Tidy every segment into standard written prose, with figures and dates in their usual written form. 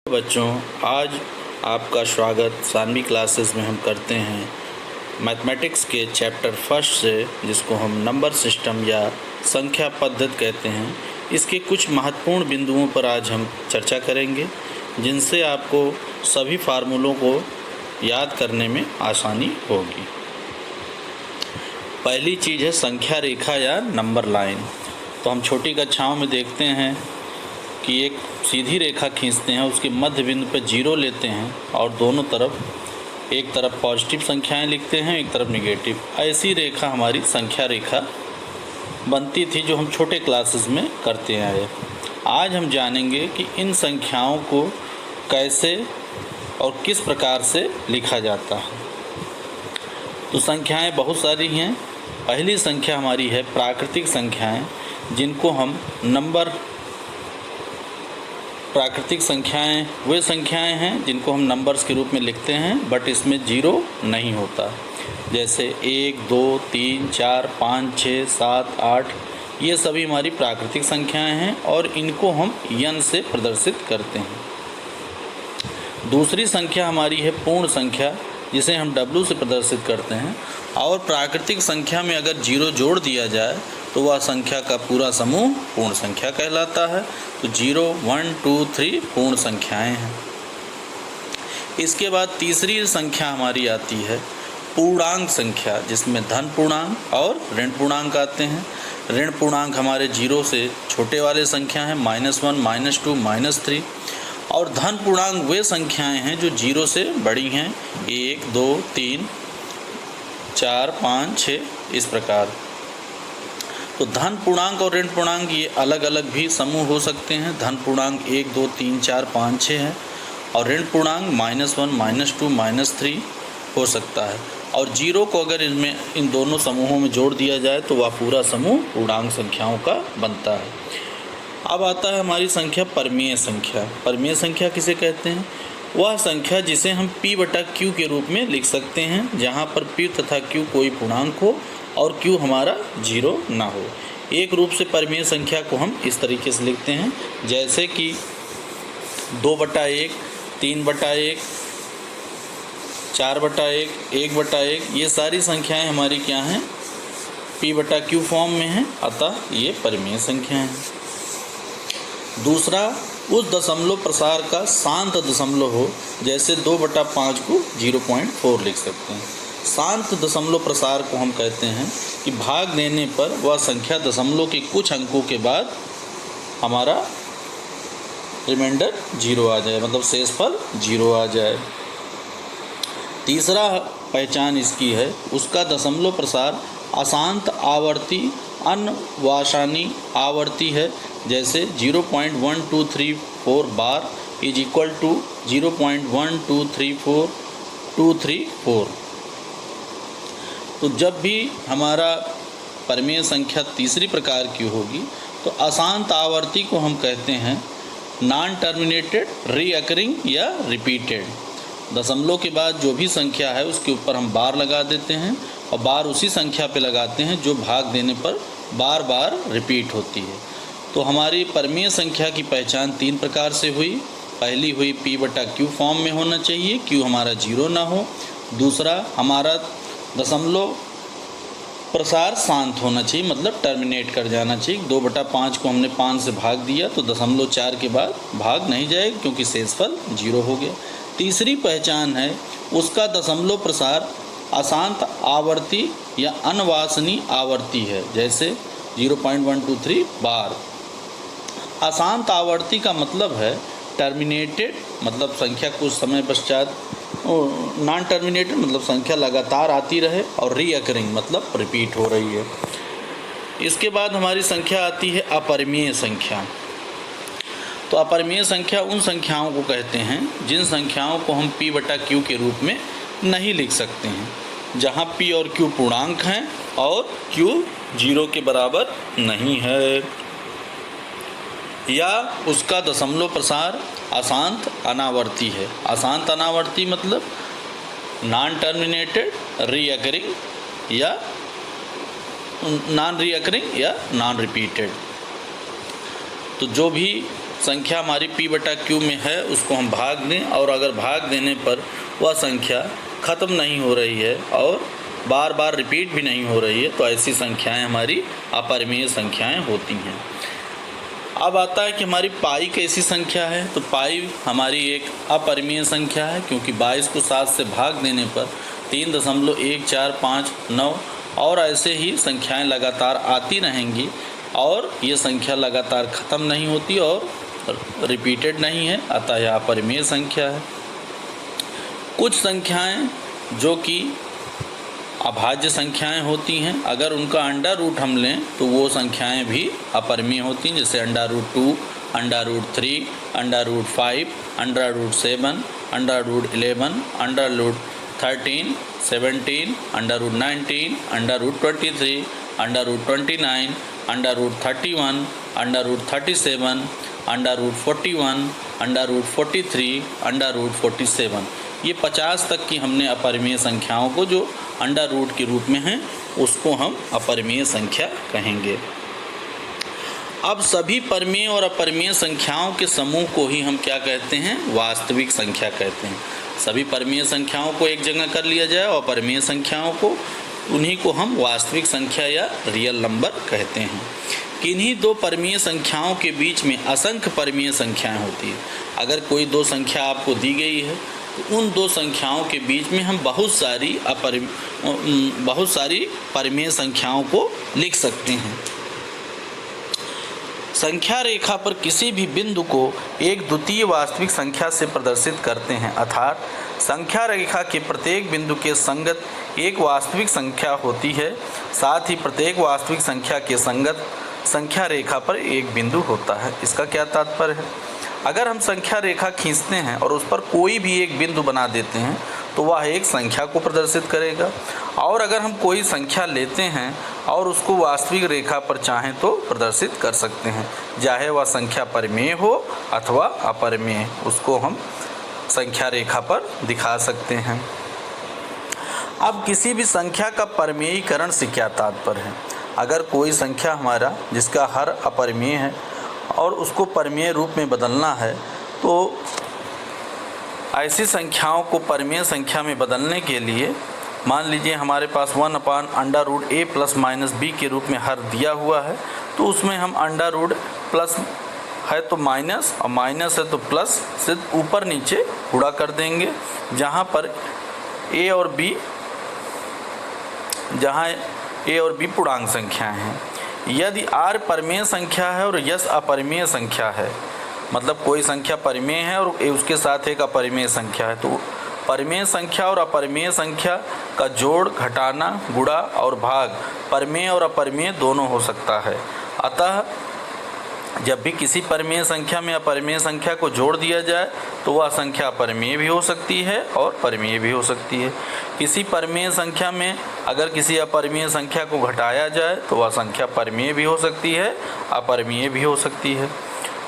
बच्चों, आज आपका स्वागत सानवी क्लासेस में हम करते हैं मैथमेटिक्स के चैप्टर फर्स्ट से, जिसको हम नंबर सिस्टम या संख्या पद्धति कहते हैं। इसके कुछ महत्वपूर्ण बिंदुओं पर आज हम चर्चा करेंगे, जिनसे आपको सभी फार्मूलों को याद करने में आसानी होगी। पहली चीज़ है संख्या रेखा या नंबर लाइन। तो हम छोटी कक्षाओं में देखते हैं कि एक सीधी रेखा खींचते हैं, उसके मध्य बिंदु पर 0 लेते हैं और दोनों तरफ एक तरफ पॉजिटिव संख्याएं लिखते हैं, एक तरफ निगेटिव। ऐसी रेखा हमारी संख्या रेखा बनती थी, जो हम छोटे क्लासेस में करते आए। आज हम जानेंगे कि इन संख्याओं को कैसे और किस प्रकार से लिखा जाता है। तो संख्याएं बहुत सारी हैं। पहली संख्या हमारी है प्राकृतिक संख्याएं, जिनको हम नंबर प्राकृतिक संख्याएं वे संख्याएं हैं जिनको हम नंबर्स के रूप में लिखते हैं, बट इसमें 0 नहीं होता। जैसे 1, 2, 3, 4, 5, 6, 7, 8 ये सभी हमारी प्राकृतिक संख्याएं हैं और इनको हम n से प्रदर्शित करते हैं। दूसरी संख्या हमारी है पूर्ण संख्या, जिसे हम w से प्रदर्शित करते हैं। और प्राकृतिक संख्या में अगर 0 जोड़ दिया जाए तो वह संख्या का पूरा समूह पूर्ण संख्या कहलाता है। तो 0, 1, 2, 3 पूर्ण संख्याएं हैं। इसके बाद तीसरी संख्या हमारी आती है पूर्णांक संख्या, जिसमें धन पूर्णांक और ऋण पूर्णांक आते हैं। ऋण पूर्णांक हमारे 0 से छोटे वाले संख्या हैं, -1, -2, -3। और धन पूर्णांक वे संख्याएं हैं जो 0 से बड़ी हैं, 1, 2, 3, 4, 5, 6 इस प्रकार। तो धन पूर्णांक और ऋण पूर्णांक ये अलग अलग भी समूह हो सकते हैं। धन पूर्णांक 1, 2, 3, 4, 5, 6 है और ऋण पूर्णांक -1, -2, -3 हो सकता है। और 0 को अगर इन दोनों समूहों में जोड़ दिया जाए तो वह पूरा समूह पूर्णांक संख्याओं का बनता है। अब आता है हमारी संख्या परमेय संख्या। परमेय संख्या किसे कहते हैं? वह संख्या जिसे हम p/q के रूप में लिख सकते हैं, जहाँ पर p तथा q कोई पूर्णांक हो और q हमारा 0 ना हो। एक रूप से परमेय संख्या को हम इस तरीके से लिखते हैं, जैसे कि 2/1, 3/1, 4/1, 1/1 ये सारी संख्याएं हमारी क्या हैं? p/q फॉर्म में हैं, अतः ये परमेय संख्याएं हैं। दूसरा, उस दशमलव प्रसार का शांत दशमलव हो, जैसे 2/5 को 0.4 लिख सकते हैं। शांत दशमलव प्रसार को हम कहते हैं कि भाग देने पर वह संख्या दशमलव के कुछ अंकों के बाद हमारा रिमाइंडर 0 आ जाए, मतलब शेषफल 0 आ जाए। तीसरा पहचान इसकी है, उसका दशमलव प्रसार अशांत आवर्ती अनवासानी आवर्ती है, जैसे 0.1234 बार इज इक्वल टू 0.1234234। तो जब भी हमारा परमेय संख्या तीसरी प्रकार की होगी तो अशांत आवर्ती को हम कहते हैं नॉन टर्मिनेटेड, रीअकरिंग या रिपीटेड। दशमलव के बाद जो भी संख्या है उसके ऊपर हम बार लगा देते हैं और बार उसी संख्या पे लगाते हैं जो भाग देने पर बार बार रिपीट होती है। तो हमारी परमेय संख्या की पहचान 3 प्रकार से हुई। पहली हुई p/q फॉर्म में होना चाहिए, q हमारा 0 ना हो। दूसरा, हमारा दशमलव प्रसार शांत होना चाहिए, मतलब टर्मिनेट कर जाना चाहिए। 2/5 को हमने 5 से भाग दिया तो 0.4 के बाद भाग नहीं जाएगा, क्योंकि शेषफल 0 हो गया। तीसरी पहचान है, उसका दशमलव प्रसार अशांत आवर्ती या अनवासनी आवर्ती है, जैसे 0.123 बार। अशांत आवर्ती का मतलब है टर्मिनेटेड, मतलब संख्या कुछ समय पश्चात, नॉन टर्मिनेटेड मतलब संख्या लगातार आती रहे, और रीअकरिंग मतलब रिपीट हो रही है। इसके बाद हमारी संख्या आती है अपरिमेय संख्या। तो अपरिमेय संख्या उन संख्याओं को कहते हैं जिन संख्याओं को हम p/q के रूप में नहीं लिख सकते हैं, जहाँ p और q पूर्णांक हैं और q 0 के बराबर नहीं है, या उसका दशमलव प्रसार अशांत अनावर्ती है। अशांत अनावर्ती मतलब नॉन टर्मिनेटेड, रीअकरिंग या नॉन रीअकरिंग या नॉन रिपीटेड। तो जो भी संख्या हमारी p बटा q में है उसको हम भाग दें, और अगर भाग देने पर वह संख्या ख़त्म नहीं हो रही है और बार बार रिपीट भी नहीं हो रही है, तो ऐसी संख्याएं हमारी अपरिमेय संख्याएं होती हैं। अब आता है कि हमारी पाई कैसी संख्या है। तो पाई हमारी एक अपरिमेय संख्या है, क्योंकि 22 को 7 से भाग देने पर 3.1459 और ऐसे ही संख्याएं लगातार आती रहेंगी और ये संख्या लगातार ख़त्म नहीं होती और रिपीटेड नहीं है, अतः यह अपरिमेय संख्या है। कुछ संख्याएं जो कि अभाज्य संख्याएं होती हैं, अगर उनका अंडर रूट हम लें तो वो संख्याएं भी अपरिमेय होती हैं, जैसे √2, √3, √5, √7, √11, √13, 17, √19, √23, √29, √31, √37, √41, √43, √47। ये 50 तक की हमने अपरिमेय संख्याओं को जो अंडर रूट के रूप में हैं उसको हम अपरिमेय संख्या कहेंगे। अब सभी परिमेय और अपरिमेय संख्याओं के समूह को ही हम क्या कहते हैं? वास्तविक संख्या कहते हैं। सभी परिमेय संख्याओं को एक जगह कर लिया जाए और अपरिमेय संख्याओं को, उन्हीं को हम वास्तविक संख्या या रियल नंबर कहते हैं। किन्हीं दो परिमेय संख्याओं के बीच में असंख्य परिमेय संख्याएं होती है। अगर कोई दो संख्या आपको दी गई है तो उन दो संख्याओं के बीच में हम बहुत सारी परिमेय संख्याओं को लिख सकते हैं। संख्या रेखा पर किसी भी बिंदु को एक द्वितीय वास्तविक संख्या से प्रदर्शित करते हैं, अर्थात संख्या रेखा के प्रत्येक बिंदु के संगत एक वास्तविक संख्या होती है, साथ ही प्रत्येक वास्तविक संख्या के संगत संख्या रेखा पर एक बिंदु होता है। इसका क्या तात्पर्य है? अगर हम संख्या रेखा खींचते हैं और उस पर कोई भी एक बिंदु बना देते हैं तो वह एक संख्या को प्रदर्शित करेगा, और अगर हम कोई संख्या लेते हैं और उसको वास्तविक रेखा पर चाहें तो प्रदर्शित कर सकते हैं, चाहे वह संख्या परिमेय हो अथवा अपरिमेय, उसको हम संख्या रेखा पर दिखा सकते हैं। अब किसी भी संख्या का परिमेयीकरण से क्या तात्पर्य है? अगर कोई संख्या हमारा जिसका हर अपरिमेय है और उसको परिमेय रूप में बदलना है, तो ऐसी संख्याओं को परिमेय संख्या में बदलने के लिए मान लीजिए हमारे पास 1/√a + -b के रूप में हर दिया हुआ है, तो उसमें हम अंडर रूट प्लस है तो माइनस और माइनस है तो प्लस से ऊपर नीचे गुणा कर देंगे, जहाँ a और b पूर्णांक संख्याएं हैं। यदि r परिमेय संख्या है और यस अपरिमेय संख्या है, मतलब कोई संख्या परिमेय है और उसके साथ एक अपरिमेय संख्या है, तो परिमेय संख्या और अपरिमेय संख्या का जोड़, घटाना, गुणा और भाग परिमेय और अपरिमेय दोनों हो सकता है। अतः जब भी किसी परिमेय संख्या में अपरिमेय संख्या को जोड़ दिया जाए तो वह संख्या अपरिमेय भी हो सकती है और परिमेय भी हो सकती है। किसी परिमेय संख्या में अगर किसी अपरिमेय संख्या को घटाया जाए तो वह संख्या परिमेय भी हो सकती है, अपरिमेय भी हो सकती है।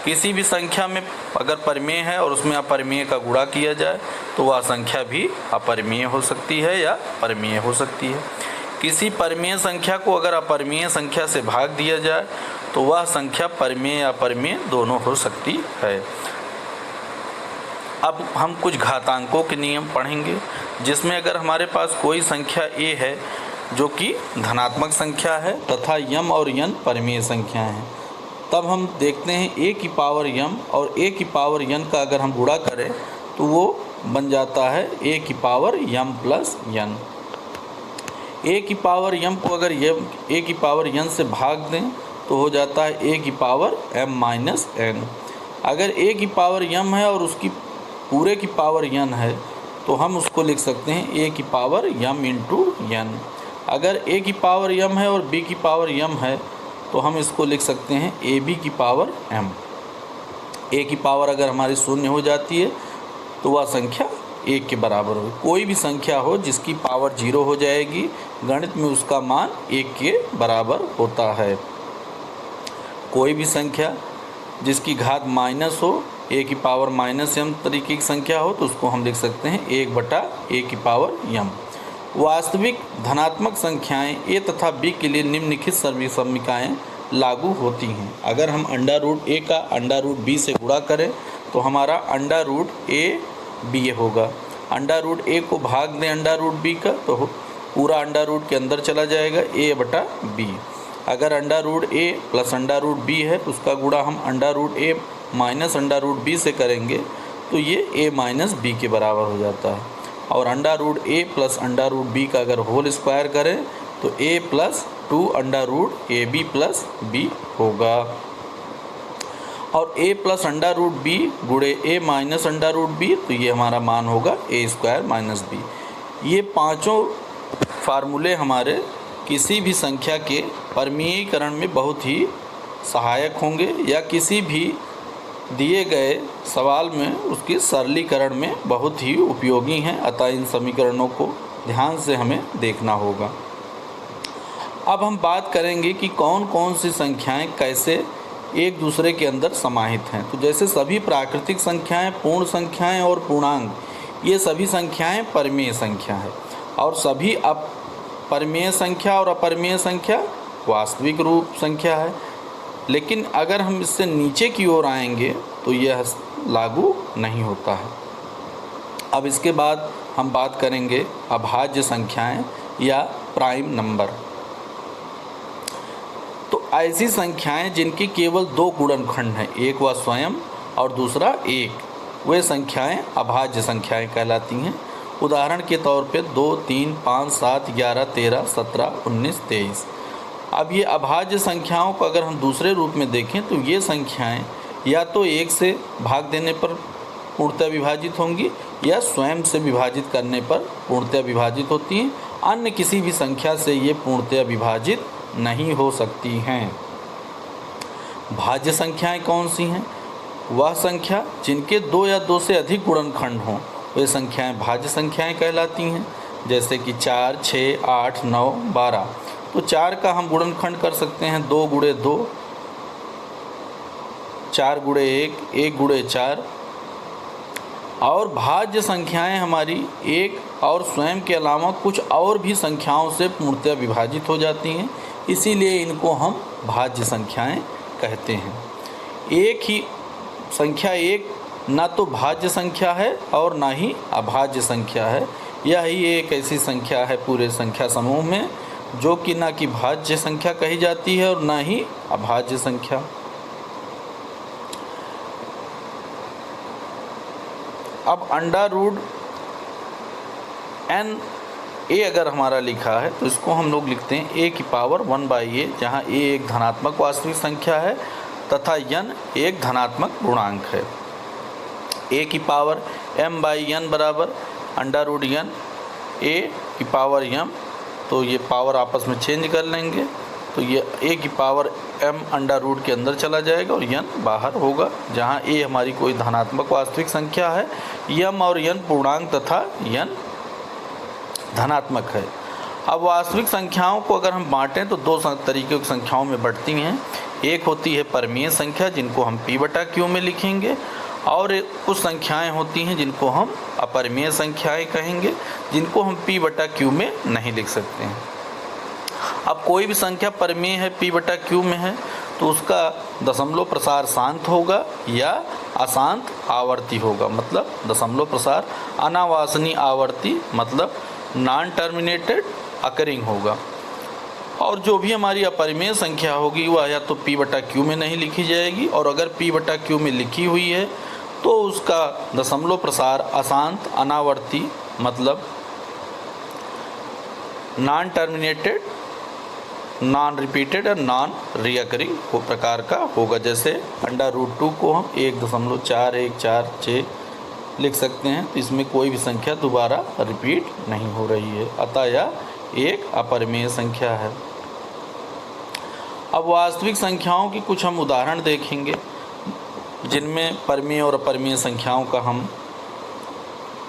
किसी भी संख्या में अगर परिमेय है और उसमें अपरिमेय का गुणा किया जाए तो वह संख्या भी अपरिमेय हो सकती है या परिमेय हो सकती है। किसी परिमेय संख्या को अगर अपरिमेय संख्या से भाग दिया जाए तो वह संख्या परिमेय या अपरिमेय दोनों हो सकती है। अब हम कुछ घातांकों के नियम पढ़ेंगे, जिसमें अगर हमारे पास कोई संख्या a है जो कि धनात्मक संख्या है तथा m और n परिमेय संख्याएं हैं, तब हम देखते हैं a की पावर m और a की पावर n का अगर हम गुणा करें तो वो बन जाता है a की power m plus n। a की पावर m को अगर a की पावर n से भाग दें तो हो जाता है a की पावर m माइनस n। अगर a की पावर m है और उसकी पूरे की पावर n है तो हम उसको लिख सकते हैं a की पावर m इंटू n। अगर a की पावर m है और b की पावर m है तो हम इसको लिख सकते हैं ab की पावर m। a की पावर अगर हमारी शून्य हो जाती है तो वह संख्या 1 के बराबर हो। कोई भी संख्या हो जिसकी पावर 0 हो जाएगी, गणित में उसका मान 1 के बराबर होता है। कोई भी संख्या जिसकी घात माइनस हो, a की पावर -m तरीके की संख्या हो, तो उसको हम लिख सकते हैं 1/a की पावर m। वास्तविक धनात्मक संख्याएं a तथा b के लिए निम्नलिखित समीकरण लागू होती हैं। अगर हम अंडर रूट ए का अंडर रूट बी से गुणा करें तो हमारा अंडर रूट ए बी होगा। अंडर रूट ए को भाग दें अंडर रूट बी का तो पूरा अंडर रूट के अंदर चला जाएगा ए बटा बी। अगर under root A plus under root B है तो उसका गुणा हम अंडर रूट ए माइनस अंडर रूट बी से करेंगे तो ये ए माइनस बी के बराबर हो जाता है। और under root A plus under root B का अगर होल स्क्वायर करें तो A plus 2 under root A B plus B होगा। और a plus under root B गुणे A minus under root B तो ये हमारा मान होगा ए स्क्वायर माइनस बी। ये पांचों फार्मूले हमारे किसी भी संख्या के परमीयीकरण में बहुत ही सहायक होंगे या किसी भी दिए गए सवाल में उसके सरलीकरण में बहुत ही उपयोगी हैं। अतः इन समीकरणों को ध्यान से हमें देखना होगा। अब हम बात करेंगे कि कौन कौन सी संख्याएं कैसे एक दूसरे के अंदर समाहित हैं। तो जैसे सभी प्राकृतिक संख्याएं, पूर्ण संख्याएं और पूर्णांक, ये सभी संख्याएं परिमेय संख्या है। और सभी अपरिमेय संख्या और अपरिमेय संख्या वास्तविक रूप संख्या है। लेकिन अगर हम इससे नीचे की ओर आएंगे तो यह लागू नहीं होता है। अब इसके बाद हम बात करेंगे अभाज्य संख्याएं या प्राइम नंबर। तो ऐसी संख्याएं जिनकी केवल 2 गुणनखंड हैं, एक वह स्वयं और दूसरा एक, वे संख्याएं अभाज्य संख्याएं कहलाती हैं। उदाहरण के तौर पे 2, 3, 5, 7, 11, 13, 17, 19, 23। अब ये अभाज्य संख्याओं को अगर हम दूसरे रूप में देखें तो ये संख्याएं या तो 1 से भाग देने पर पूर्णतः विभाजित होंगी या स्वयं से विभाजित करने पर पूर्णतः विभाजित होती हैं। अन्य किसी भी संख्या से ये पूर्णतः विभाजित नहीं हो सकती हैं। भाज्य संख्याएं कौन सी हैं? वह संख्या जिनके 2 या 2 से अधिक गुणनखंड हों वे संख्याएं भाज्य संख्याएं कहलाती हैं। जैसे कि 4, 6, 8, 9, 12। तो 4 का हम गुणनखंड कर सकते हैं 2 गुणे 2, 4 गुणे 1, 1 गुणे 4। और भाज्य संख्याएं हमारी एक और स्वयं के अलावा कुछ और भी संख्याओं से पूर्णतः विभाजित हो जाती हैं, इसीलिए इनको हम भाज्य संख्याएं कहते हैं। एक ही संख्या एक ना तो भाज्य संख्या है और ना ही अभाज्य संख्या है। यह ही एक ऐसी संख्या है पूरे संख्या समूह में जो कि ना कि भाज्य संख्या कही जाती है और ना ही अभाज्य संख्या। अब अंडर रूट n a अगर हमारा लिखा है तो इसको हम लोग लिखते हैं a की पावर 1/a, जहाँ a एक धनात्मक वास्तविक संख्या है तथा n एक धनात्मक पूर्णांक है। a की पावर m/n बराबर अंडर रूट n a की पावर m, तो ये पावर आपस में चेंज कर लेंगे तो ये a की पावर m अंडर रूट के अंदर चला जाएगा और n बाहर होगा, जहाँ a हमारी कोई धनात्मक वास्तविक संख्या है, m और n पूर्णांक तथा n धनात्मक है। अब वास्तविक संख्याओं को अगर हम बांटें तो 2 तरीके की संख्याओं में बढ़ती हैं। एक होती है परिमेय संख्या जिनको हम p/q में लिखेंगे, और कुछ संख्याएं होती हैं जिनको हम अपरिमेय संख्याएं कहेंगे, जिनको हम p/q में नहीं लिख सकते हैं। अब कोई भी संख्या परिमेय है, p/q में है, तो उसका दशमलव प्रसार शांत होगा या अशांत आवर्ती होगा। मतलब दशमलव प्रसार अनावासनीय आवर्ती मतलब नॉन टर्मिनेटेड अकरिंग होगा। और जो भी हमारी अपरिमेय संख्या होगी वह या तो p/q में नहीं लिखी जाएगी, और अगर p/q में लिखी हुई है तो उसका दशमलव प्रसार अशांत अनावर्ती मतलब नॉन टर्मिनेटेड, नॉन रिपीटेड और नॉन रीअकरिंग प्रकार का होगा। जैसे अंडर रूट 2 को हम 1.4146 लिख सकते हैं, तो इसमें कोई भी संख्या दोबारा रिपीट नहीं हो रही है, अतः यह एक अपरिमेय संख्या है। अब वास्तविक संख्याओं की कुछ हम उदाहरण देखेंगे जिनमें परिमेय और अपरिमेय संख्याओं का हम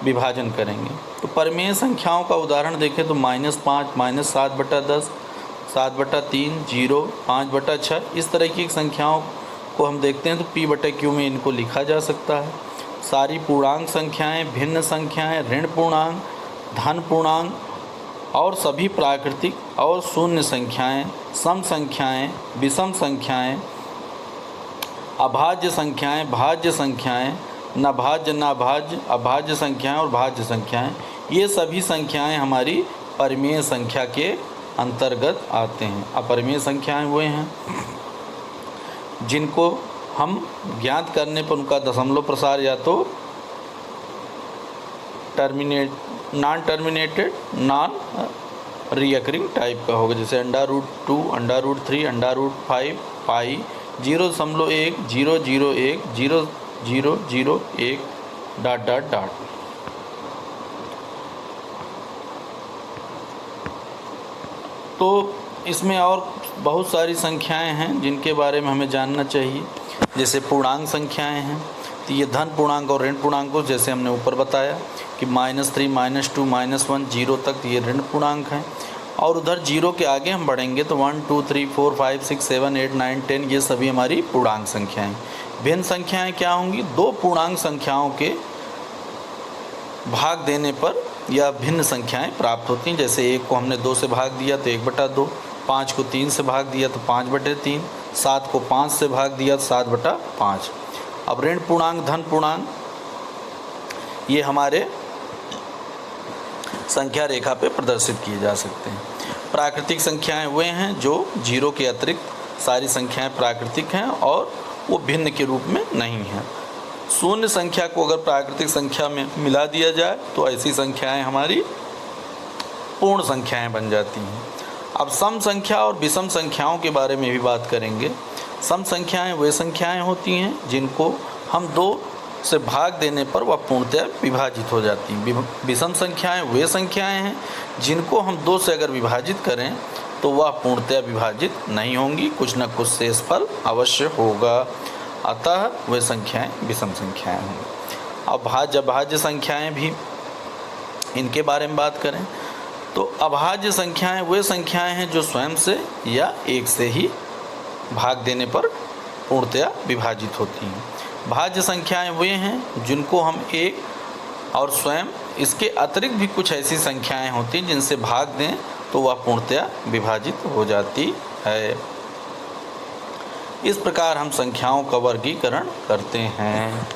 विभाजन करेंगे। तो परिमेय संख्याओं का उदाहरण देखें तो -5, -7/10, 7/3, 0, 5/6, इस तरह की संख्याओं को हम देखते हैं तो p/q में इनको लिखा जा सकता है। सारी पूर्णांक संख्याएं, भिन्न संख्याएं, ऋण पूर्णांक, धन पूर्णांक और सभी प्राकृतिक और शून्य संख्याएं, सम संख्याएं, विषम संख्याएं, अभाज्य संख्याएं, भाज्य संख्याएं, नभाज्य, नाभाज्य, अभाज्य संख्याएं और भाज्य संख्याएं, ये सभी संख्याएं हमारी परिमेय संख्या के अंतर्गत आते हैं। अपरिमेय संख्याएं वो हैं जिनको हम ज्ञात करने पर उनका दशमलव प्रसार या तो non terminated, non recurring type का होगा, जैसे √2, √3, √5, पाई, 0.1, 0.01, 0.001 ... तो इसमें और बहुत सारी संख्याएं हैं जिनके बारे में हमें जानना चाहिए। जैसे पूर्णांक संख्याएं हैं, तो ये धन पूर्णांक और ऋण पूर्णांकों, जैसे हमने ऊपर बताया कि -3, -2, -1, 0 तक ये ऋण पूर्णांक हैं। और उधर 0 के आगे हम बढ़ेंगे तो 1, 2, 3, 4, 5, 6, 7, 8, 9, 10 ये सभी हमारी पूर्णांक संख्याएं। भिन्न संख्याएं क्या होंगी? दो पूर्णांक संख्याओं के भाग देने पर या भिन्न संख्याएं प्राप्त होती हैं। जैसे 1 को हमने 2 से भाग दिया तो 1/2, 5 को 3 से भाग दिया तो 5/3, 7 को 5 से भाग दिया तो 7/5। अब ऋण पूर्णांक, धन पूर्णांक ये हमारे संख्या रेखा पे प्रदर्शित किए जा सकते हैं। प्राकृतिक संख्याएं वे हैं जो 0 के अतिरिक्त सारी संख्याएं प्राकृतिक हैं और वो भिन्न के रूप में नहीं हैं। शून्य संख्या को अगर प्राकृतिक संख्या में मिला दिया जाए तो ऐसी संख्याएं हमारी पूर्ण संख्याएं बन जाती हैं। अब सम संख्या और विषम संख्याओं के बारे में भी बात करेंगे। सम संख्याएं वे संख्याएं होती हैं जिनको हम 2 से भाग देने पर वह पूर्णतः विभाजित हो जाती हैं। विषम संख्याएं वे संख्याएं हैं जिनको हम 2 से अगर विभाजित करें तो वह पूर्णतः विभाजित नहीं होंगी, कुछ न कुछ शेषफल अवश्य होगा, अतः वे संख्याएं विषम संख्याएं होंगी। अब भाज्य अभाज्य संख्याएं भी, इनके बारे में बात करें तो अभाज्य संख्याएं वे संख्याएं हैं जो स्वयं से या 1 से ही भाग देने पर पूर्णतया विभाजित होती हैं। भाज्य संख्याएं वे हैं जिनको हम 1 और स्वयं इसके अतिरिक्त भी कुछ ऐसी संख्याएं होती हैं जिनसे भाग दें तो वह पूर्णतया विभाजित हो जाती है। इस प्रकार हम संख्याओं का वर्गीकरण करते हैं।